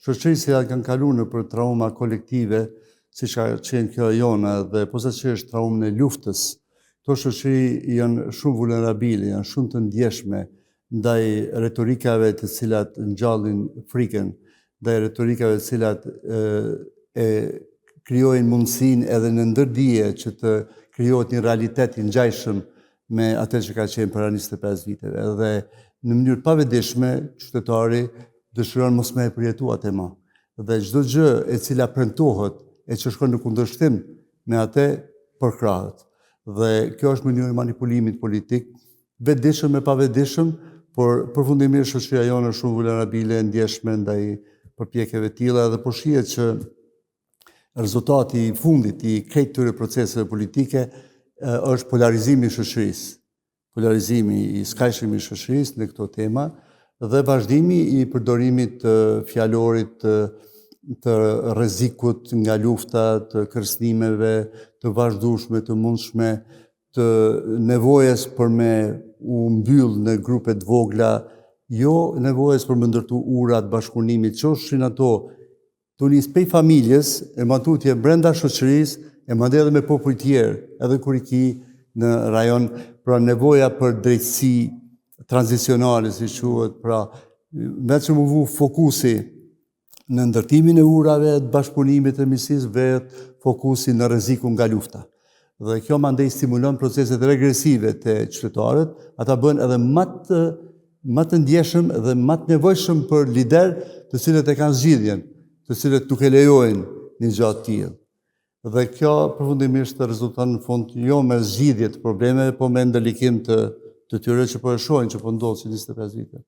shoqërisë që kanë kaluar për trauma kolektive, siç ka qenë kjo jona, dhe posaçërisht traumën e luftës, këto shoqëri janë shumë vulnerabile, janë shumë të ndjeshme ndaj retorikave të cilat ngjallin frikën, ndaj retorikave të cilat e krijojnë mundësinë edhe në ndërdije që të krijohet një realitet i ngjajshëm me atë që ka qenë para 25 viteve. Edhe në mënyrë pavetdijshme, qytetari dëshiron mos me e përjetu atë më. Dhe çdo gjë e cila premtohet e që shkon në kundërshtim me atë përkrahet. Dhe kjo është mënyrë e manipulimit politik, vetëdijshëm e pavetdijshëm, por përfundimisht shoqëria jonë është shumë vulnerabile, ndjeshme ndaj përpjekjeve të tilla dhe po shihet që rezultati i fundit i krejt këtyre proceseve politike është polarizimi i shoqërisë. Polarizimi i skajshëm i shoqërisë në këto tema dhe vazhdimi i përdorimit të fjalorit të rrezikut nga lufta, të kërcënimeve, të vazhdueshme, të mundshme, të nevojës për me u mbyll në grupe të vogla, jo nevojës për me ndërtu urat bashkëpunimit, qofshin ato të nis pej familjes, e matutje brenda shoqërisë, e madje edhe me popull tjerë, edhe kur i ki në rajon, pra nevoja për drejtësi tranzicionale, si quhet, pra vetë që më vu fokusi në ndërtimin e urave, të bashkëpunimit të miqësisë, vetë fokusi në rrezikun nga lufta. Dhe kjo mandej stimulon proceset regresive të qytetarët, ata bën edhe më të ndjeshëm dhe më të nevojshëm për lider të cilët e kanë zgjidhjen, të cilët nuk e lejojnë një gjatë tillë. Dhe kjo përfundimisht rezulton në fund jo me zgjidhje të problemeve, po me ndërlikim të tyre që po e shohin që po ndodh si 25 vite.